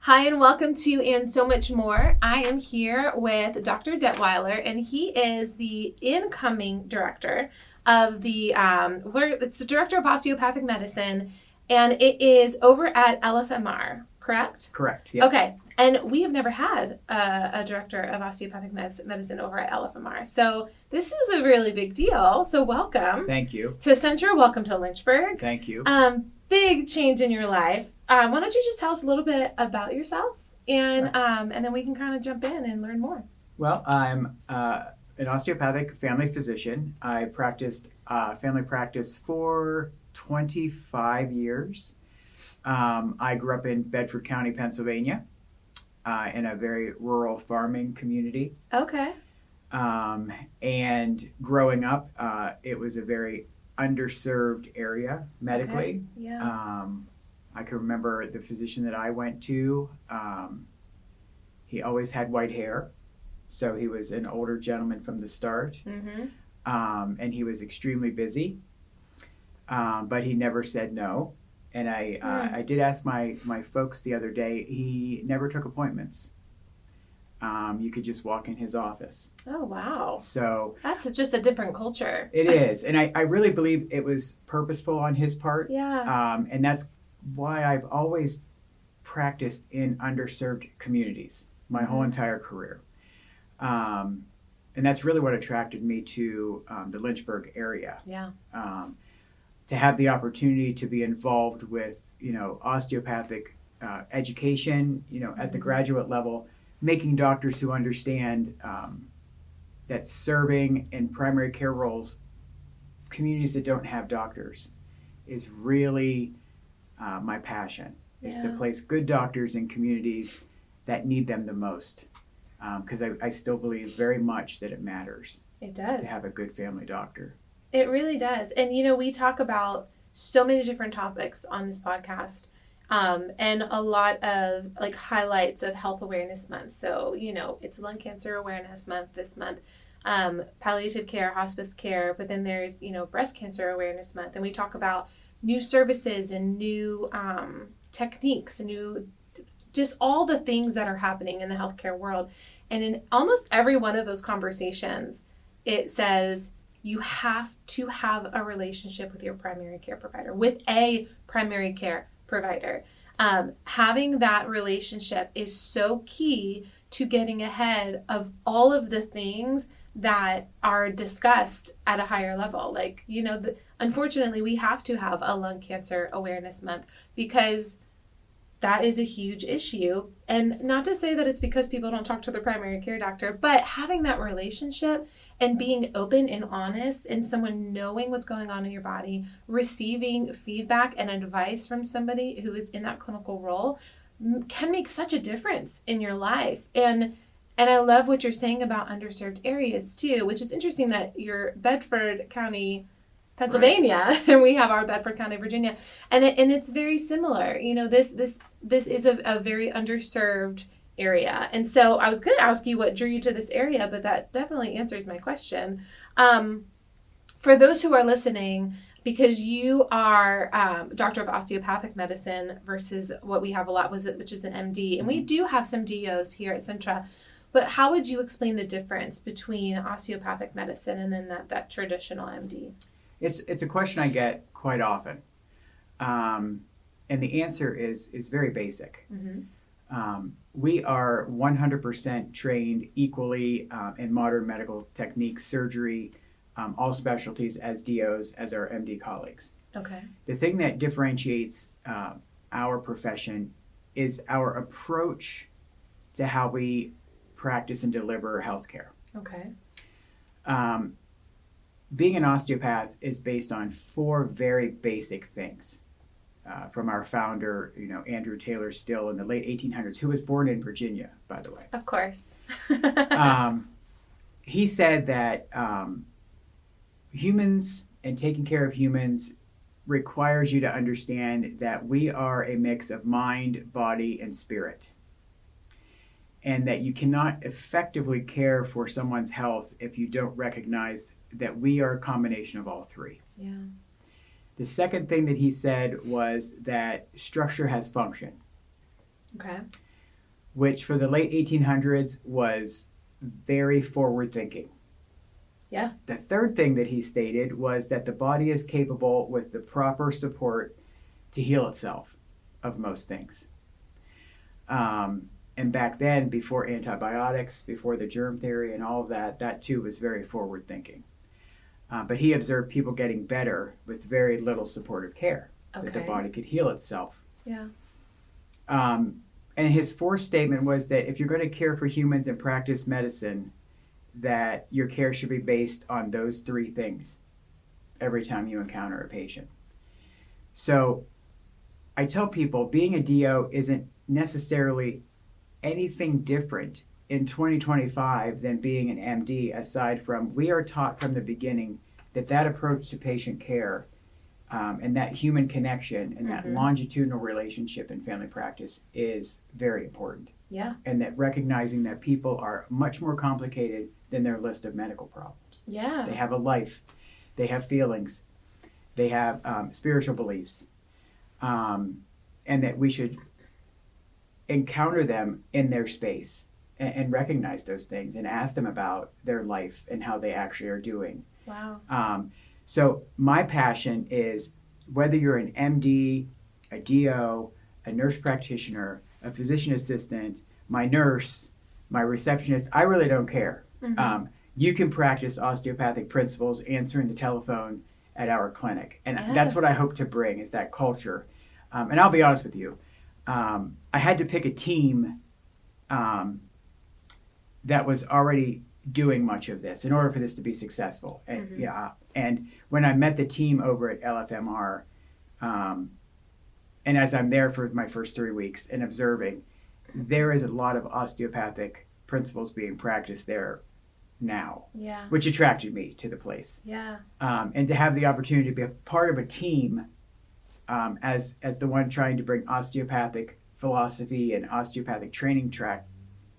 Hi, and welcome to And So Much More. I am here with Dr. Detwiler, and he is the incoming director of it's the Director of Osteopathic Medicine, and it is over at LFMR, correct? Correct, yes. Okay, and we have never had a Director of Osteopathic Medicine over at LFMR, so this is a really big deal, so welcome. Thank you. To Central, welcome to Lynchburg. Thank you. Big change in your life. Why don't you just tell us a little bit about yourself, and Sure. and then we can kind of jump in and learn more. Well, I'm an osteopathic family physician. I practiced family practice for 25 years. I grew up in Bedford County, Pennsylvania, in a very rural farming community. Okay. And growing up, it was a very underserved area medically. Okay. Yeah. I can remember the physician that I went to. He always had white hair, so he was an older gentleman from the start. Mm-hmm. And he was extremely busy, but he never said no. And I did ask my folks the other day. He never took appointments. You could just walk in his office. Oh, wow. So that's just a different culture. It is, and I really believe it was purposeful on his part. Yeah. And that's why I've always practiced in underserved communities my whole entire career. And that's really what attracted me to the Lynchburg area. Yeah. To have the opportunity to be involved with, osteopathic education, at the graduate level, making doctors who understand that serving in primary care roles, communities that don't have doctors, is really my passion, is to place good doctors in communities that need them the most. Because I still believe very much that it matters. It does. To have a good family doctor. It really does. And, we talk about so many different topics on this podcast. And a lot of highlights of Health Awareness Month. So, it's Lung Cancer Awareness Month this month, palliative care, hospice care, but then there's, Breast Cancer Awareness Month. And we talk about new services and new techniques and just all the things that are happening in the healthcare world. And in almost every one of those conversations, it says you have to have a relationship with your primary care provider, with a primary care provider. Having that relationship is so key to getting ahead of all of the things that are discussed at a higher level. Unfortunately, we have to have a Lung Cancer Awareness Month because that is a huge issue. And not to say that it's because people don't talk to their primary care doctor, but having that relationship and being open and honest and someone knowing what's going on in your body, receiving feedback and advice from somebody who is in that clinical role can make such a difference in your life. And I love what you're saying about underserved areas too, which is interesting that you're Bedford County, Pennsylvania, right. And we have our Bedford County, Virginia, and it's very similar. This is a very underserved area, and so I was going to ask you what drew you to this area, but that definitely answers my question. For those who are listening, because you are Doctor of Osteopathic Medicine versus what we have a lot which is an MD, and we do have some DOs here at Centra. But how would you explain the difference between osteopathic medicine and then that traditional MD? It's a question I get quite often, and the answer is very basic. Mm-hmm. We are 100% trained equally in modern medical techniques, surgery, all specialties as DOs, as our MD colleagues. Okay. The thing that differentiates our profession is our approach to how we practice and deliver healthcare. Okay. Being an osteopath is based on 4 very basic things. From our founder, Andrew Taylor Still in the late 1800s, who was born in Virginia, by the way. Of course. He said that humans and taking care of humans requires you to understand that we are a mix of mind, body, and spirit. And that you cannot effectively care for someone's health if you don't recognize that we are a combination of all 3. Yeah. The second thing that he said was that structure has function. Okay. which for the late 1800s was very forward thinking. Yeah. The third thing that he stated was that the body is capable with the proper support to heal itself of most things. And back then, before antibiotics, before the germ theory and all of that, that too was very forward thinking. But he observed people getting better with very little supportive care, that the body could heal itself. Yeah. And his fourth statement was that if you're going to care for humans and practice medicine, that your care should be based on those three things every time you encounter a patient. So I tell people being a DO isn't necessarily anything different in 2025 than being an MD, aside from we are taught from the beginning that that approach to patient care and that human connection and that longitudinal relationship in family practice is very important. Yeah. And that recognizing that people are much more complicated than their list of medical problems. Yeah. They have a life, they have feelings, they have spiritual beliefs, and that we should encounter them in their space and recognize those things and ask them about their life and how they actually are doing. Wow. So my passion is whether you're an MD, a DO, a nurse practitioner, a physician assistant, my nurse, my receptionist, I really don't care. You can practice osteopathic principles answering the telephone at our clinic. And that's what I hope to bring is that culture. And I'll be honest with you. I had to pick a team that was already doing much of this in order for this to be successful. And, and when I met the team over at LFMR, and as I'm there for my first 3 weeks and observing, there is a lot of osteopathic principles being practiced there now, which attracted me to the place. And to have the opportunity to be a part of a team as the one trying to bring osteopathic philosophy and osteopathic training track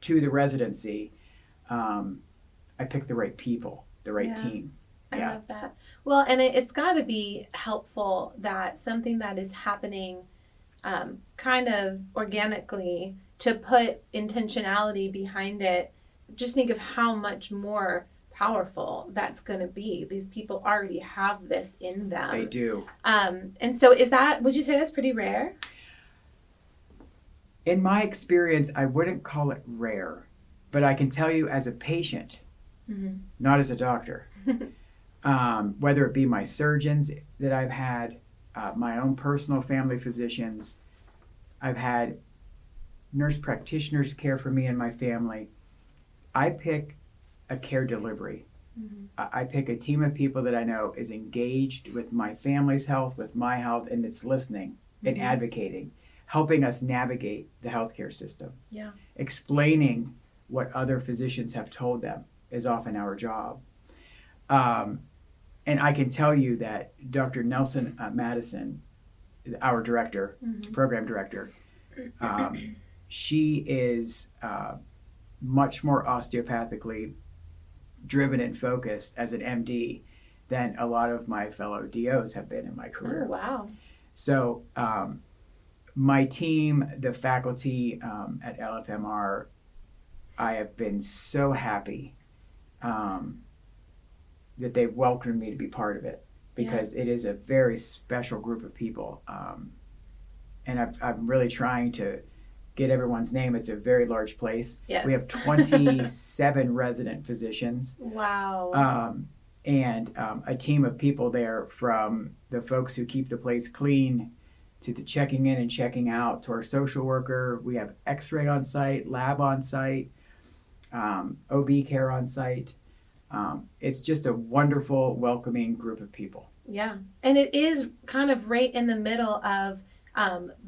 to the residency, I picked the right people, the right team. I love that. Well, and it's got to be helpful that something that is happening kind of organically, to put intentionality behind it. Just think of how much more powerful that's going to be. These people already have this in them. They do. And so would you say that's pretty rare? In my experience, I wouldn't call it rare, but I can tell you as a patient, not as a doctor, whether it be my surgeons that I've had, my own personal family physicians, I've had nurse practitioners care for me and my family. I pick a care delivery. I pick a team of people that I know is engaged with my family's health, with my health, and it's listening and advocating, helping us navigate the healthcare system. Explaining what other physicians have told them is often our job. And I can tell you that Dr. Nelson Madison, our director, program director, she is much more osteopathically driven and focused as an MD than a lot of my fellow DOs have been in my career. Oh, wow. So my team, the faculty at LFMR, I have been so happy that they've welcomed me to be part of it, because it is a very special group of people. And I'm really trying to get everyone's name. It's a very large place. We have 27 resident physicians. Wow. And a team of people there, from the folks who keep the place clean to the checking in and checking out to our social worker. We have x-ray on site, lab on site, OB care on site. It's just a wonderful, welcoming group of people. Yeah. And it is kind of right in the middle of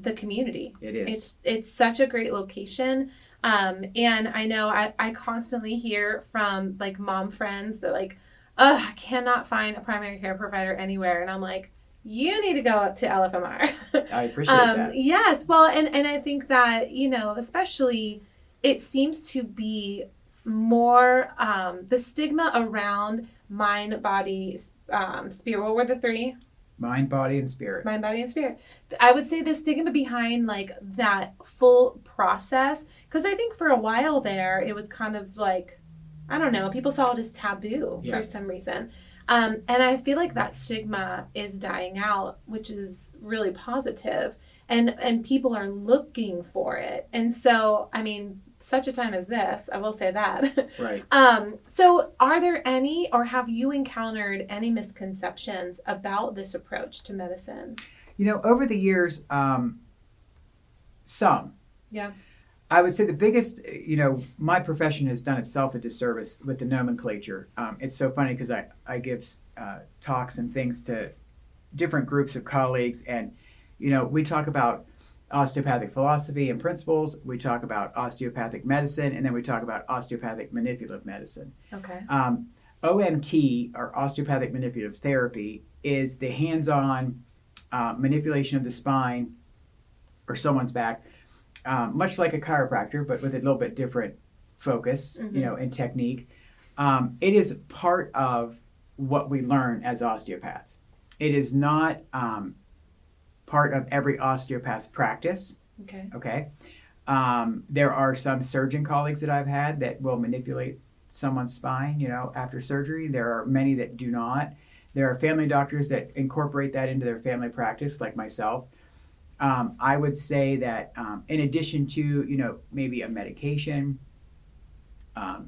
the community. It is. It's such a great location. And I know I constantly hear from like mom friends that like, I cannot find a primary care provider anywhere. And I'm like, you need to go up to LFMR. I appreciate that. Yes. Well, and I think that, especially it seems to be more the stigma around mind, body, spirit. What were the three? Mind, body, and spirit. Mind, body, and spirit. I would say the stigma behind like that full process, because I think for a while there, it was kind of like, I don't know, people saw it as taboo for some reason. And I feel like that stigma is dying out, which is really positive. And people are looking for it. And so, I mean, such a time as this, I will say that. Right. So are there any, or have you encountered any misconceptions about this approach to medicine? You know, over the years, some. Yeah. I would say the biggest, you know, my profession has done itself a disservice with the nomenclature. It's so funny because I give talks and things to different groups of colleagues, and, you know, we talk about osteopathic philosophy and principles, we talk about osteopathic medicine, and then we talk about osteopathic manipulative medicine. Okay. OMT, or osteopathic manipulative therapy, is the hands-on manipulation of the spine or someone's back, much like a chiropractor, but with a little bit different focus, you know, and technique. It is part of what we learn as osteopaths. It is not part of every osteopath's practice. Okay. Okay. There are some surgeon colleagues that I've had that will manipulate someone's spine, you know, after surgery. There are many that do not. There are family doctors that incorporate that into their family practice, like myself. I would say that in addition to, you know, maybe a medication,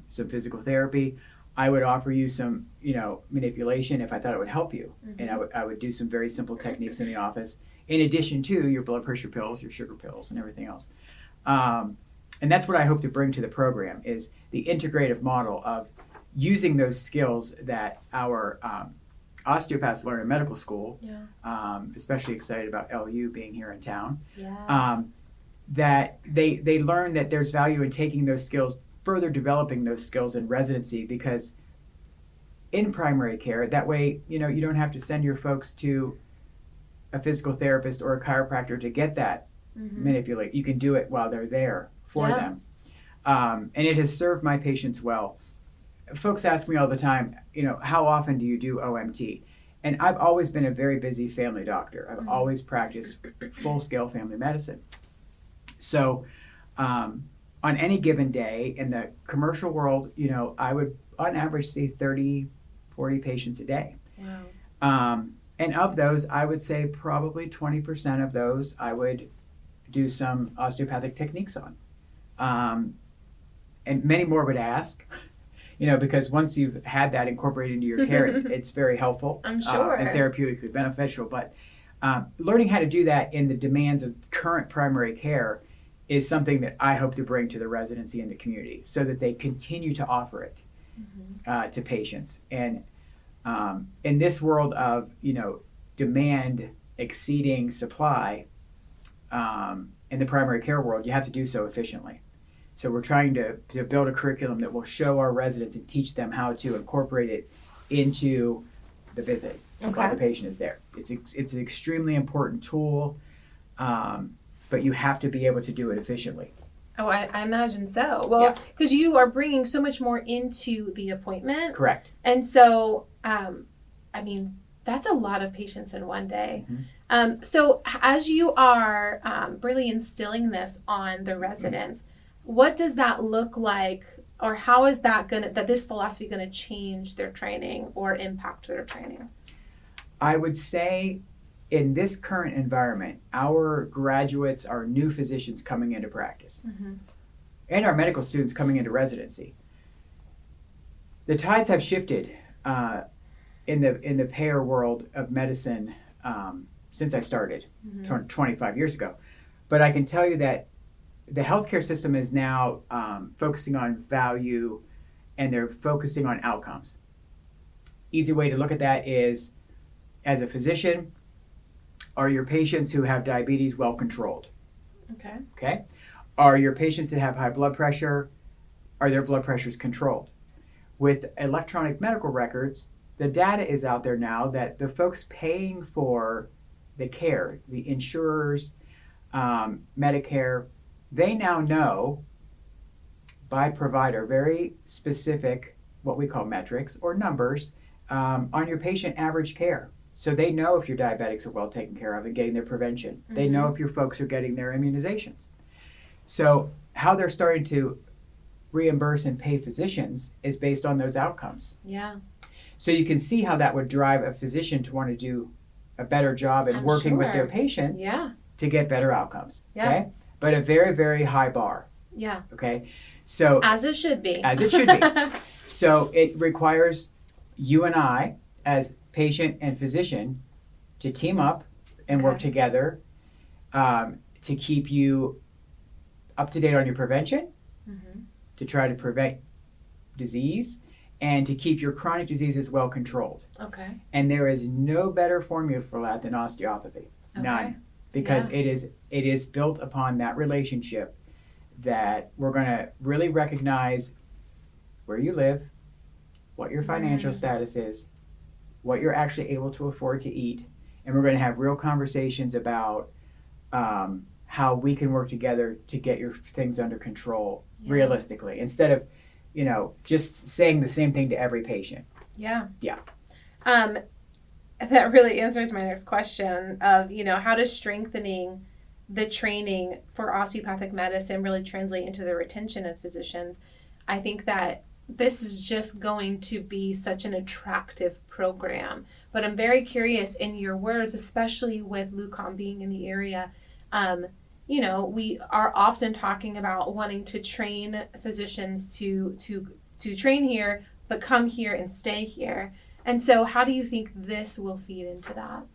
some physical therapy, I would offer you some, you know, manipulation if I thought it would help you. And I would do some very simple techniques in the office, in addition to your blood pressure pills, your sugar pills, and everything else. And that's what I hope to bring to the program, is the integrative model of using those skills that our osteopaths learn in medical school, especially excited about LU being here in town, that they learn that there's value in taking those skills, further developing those skills in residency, because in primary care, that way, you know, you don't have to send your folks to a physical therapist or a chiropractor to get that manipulate. You can do it while they're there for them. And it has served my patients well. Folks ask me all the time, you know, how often do you do OMT? And I've always been a very busy family doctor. I've always practiced full-scale family medicine. So on any given day in the commercial world, you know, I would on average see 30, 40 patients a day. Wow. And of those, I would say probably 20% of those I would do some osteopathic techniques on. And many more would ask, you know, because once you've had that incorporated into your care, it's very helpful. I'm sure. And therapeutically beneficial. But learning how to do that in the demands of current primary care is something that I hope to bring to the residency and the community, so that they continue to offer it to patients. And in this world of, you know, demand exceeding supply, in the primary care world, you have to do so efficiently. So we're trying to build a curriculum that will show our residents and teach them how to incorporate it into the visit while the patient is there. It's an extremely important tool, but you have to be able to do it efficiently. Oh, I imagine so. Well, because you are bringing so much more into the appointment. Correct. And so, I mean, that's a lot of patients in one day. So as you are really instilling this on the residents, what does that look like, or how is that this philosophy going to change their training or impact their training? I would say in this current environment, our graduates are new physicians coming into practice, and our medical students coming into residency. The tides have shifted in the payer world of medicine since I started 25 years ago. But I can tell you that the healthcare system is now focusing on value, and they're focusing on outcomes. Easy way to look at that is, as a physician, are your patients who have diabetes well controlled? Okay. Are your patients that have high blood pressure, are their blood pressures controlled? With electronic medical records, the data is out there now that the folks paying for the care, the insurers, Medicare, they now know by provider very specific, what we call metrics or numbers, on your patient average care. So they know if your diabetics are well taken care of and getting their prevention. Mm-hmm. They know if your folks are getting their immunizations. So how they're starting to reimburse and pay physicians is based on those outcomes. Yeah. So you can see how that would drive a physician to want to do a better job in working with their patient to get better outcomes. Yeah. Okay? But a very, very high bar. Yeah. Okay. So as it should be. As it should be. So it requires you and I as patient and physician to team up and work together to keep you up to date on your prevention, to try to prevent disease, and to keep your chronic diseases well controlled. Okay. And there is no better formula for that than osteopathy. Okay. None. Because it is built upon that relationship that we're going to really recognize where you live, what your financial status is, what you're actually able to afford to eat, and we're going to have real conversations about how we can work together to get your things under control realistically, instead of, just saying the same thing to every patient. Yeah. Yeah. That really answers my next question of, how does strengthening the training for osteopathic medicine really translate into the retention of physicians? I think that this is just going to be such an attractive program. But I'm very curious, in your words, especially with LUCOM being in the area, we are often talking about wanting to train physicians to train here, but come here and stay here. And so how do you think this will feed into that?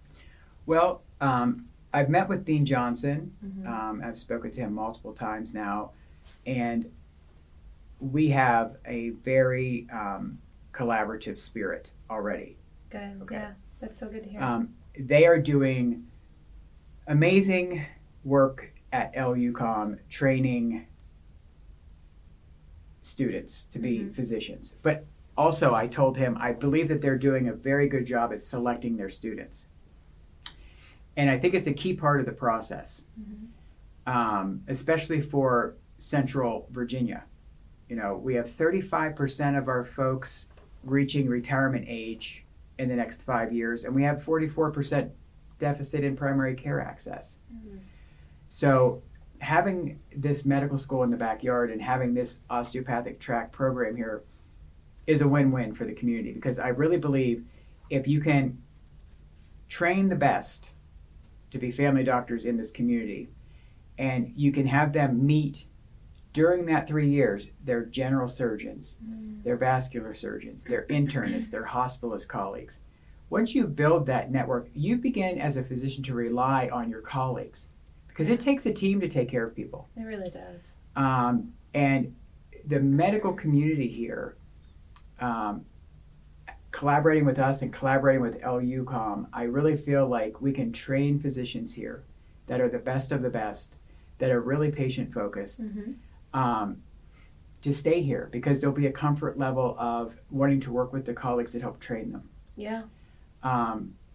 Well, I've met with Dean Johnson. I've spoken to him multiple times now, and we have a very collaborative spirit already. Good. Okay. Yeah, that's so good to hear. They are doing amazing work at LUCOM training students to be physicians. But also, I told him I believe that they're doing a very good job at selecting their students. And I think it's a key part of the process, especially for Central Virginia. We have 35% of our folks reaching retirement age in the next 5 years, and we have 44% deficit in primary care access. So having this medical school in the backyard and having this osteopathic track program here is a win-win for the community, because I really believe if you can train the best to be family doctors in this community, and you can have them meet during that 3 years, their general surgeons, their vascular surgeons, their internists, their hospitalist colleagues. Once you build that network, you begin as a physician to rely on your colleagues, because it takes a team to take care of people. It really does. And the medical community here, collaborating with us and collaborating with LUCOM, I really feel like we can train physicians here that are the best of the best, that are really patient-focused, to stay here, because there'll be a comfort level of wanting to work with the colleagues that help train them. Yeah.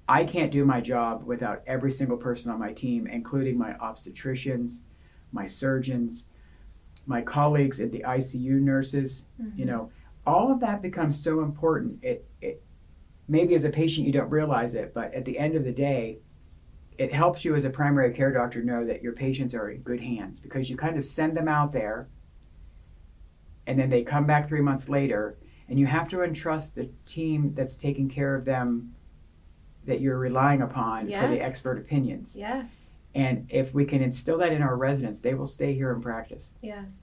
I can't do my job without every single person on my team, including my obstetricians, my surgeons, my colleagues at the ICU nurses. All of that becomes so important. It maybe as a patient you don't realize it, but at the end of the day, it helps you as a primary care doctor know that your patients are in good hands, because you kind of send them out there and then they come back 3 months later, and you have to entrust the team that's taking care of them, that you're relying upon for the expert opinions. Yes. And if we can instill that in our residents, they will stay here and practice. Yes.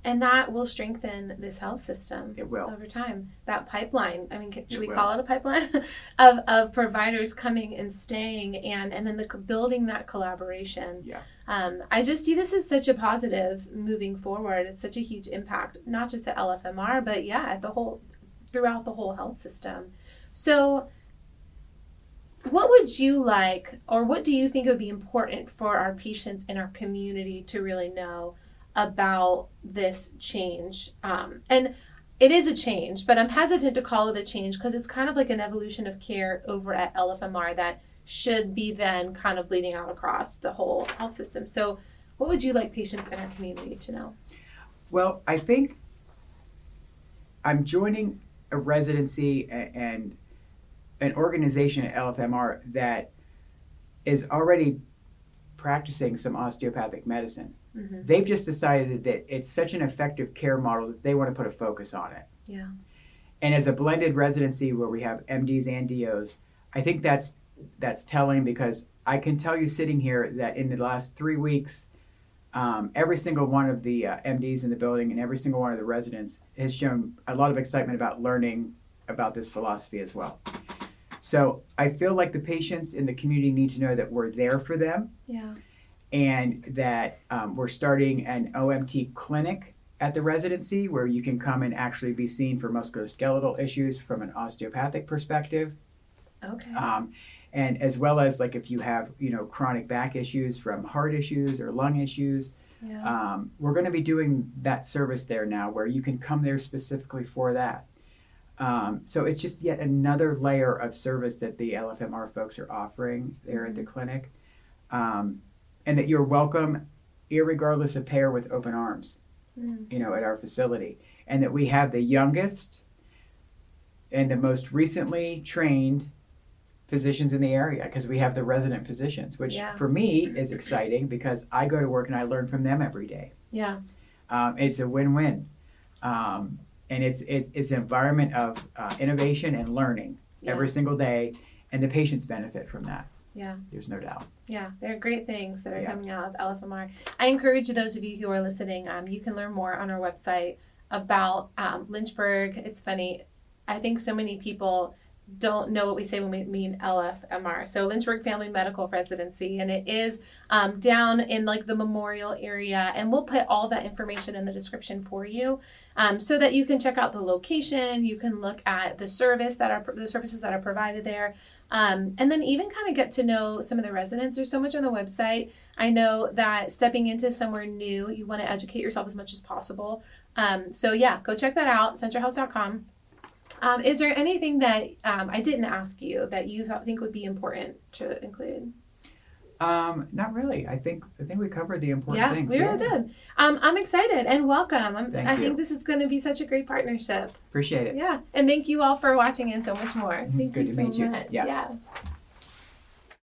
And that will strengthen this health system. It will. Over time. That pipeline, should we call it a pipeline? of providers coming and staying, and then building that collaboration. Yeah. I just see this as such a positive moving forward. It's such a huge impact, not just at LFMR, but throughout the whole health system. So what would you like, or what do you think would be important for our patients in our community to really know about this change? And it is a change, but I'm hesitant to call it a change, because it's kind of like an evolution of care over at LFMR that should be then kind of bleeding out across the whole health system. So what would you like patients in our community to know? Well, I think I'm joining a residency and an organization at LFMR that is already practicing some osteopathic medicine. Mm-hmm. They've just decided that it's such an effective care model that they want to put a focus on it. Yeah. And as a blended residency where we have MDs and DOs, I think that's telling, because I can tell you sitting here that in the last 3 weeks, every single one of the MDs in the building and every single one of the residents has shown a lot of excitement about learning about this philosophy as well. So I feel like the patients in the community need to know that we're there for them. Yeah. And that we're starting an OMT clinic at the residency where you can come and actually be seen for musculoskeletal issues from an osteopathic perspective. Okay. And as well as like if you have, chronic back issues from heart issues or lung issues, Yeah. we're going to be doing that service there now where you can come there specifically for that. So it's just yet another layer of service that the LFMR folks are offering there at the clinic. And that you're welcome irregardless of payer with open arms, at our facility. And that we have the youngest and the most recently trained physicians in the area, because we have the resident physicians, which for me is exciting because I go to work and I learn from them every day. Yeah. It's a win-win. And it's an environment of innovation and learning every single day, and the patients benefit from that. Yeah. There's no doubt. Yeah, there are great things that are coming out of LFMR. I encourage those of you who are listening, you can learn more on our website about Lynchburg. It's funny. I think so many people don't know what we say when we mean LFMR. So Lynchburg Family Medical Residency, and it is down in like the Memorial area, and we'll put all that information in the description for you, so that you can check out the location. You can look at the services that are provided there, and then even kind of get to know some of the residents. There's so much on the website. I know that stepping into somewhere new, you want to educate yourself as much as possible. So yeah, go check that out, centralhealth.com. Is there anything that I didn't ask you that you think would be important to include? Not really. I think we covered the important things. We really did. I'm excited and welcome. I think this is going to be such a great partnership. Appreciate it. Yeah, and thank you all for watching and so much more. Thank Good you to so meet you. much. Yeah. Yeah.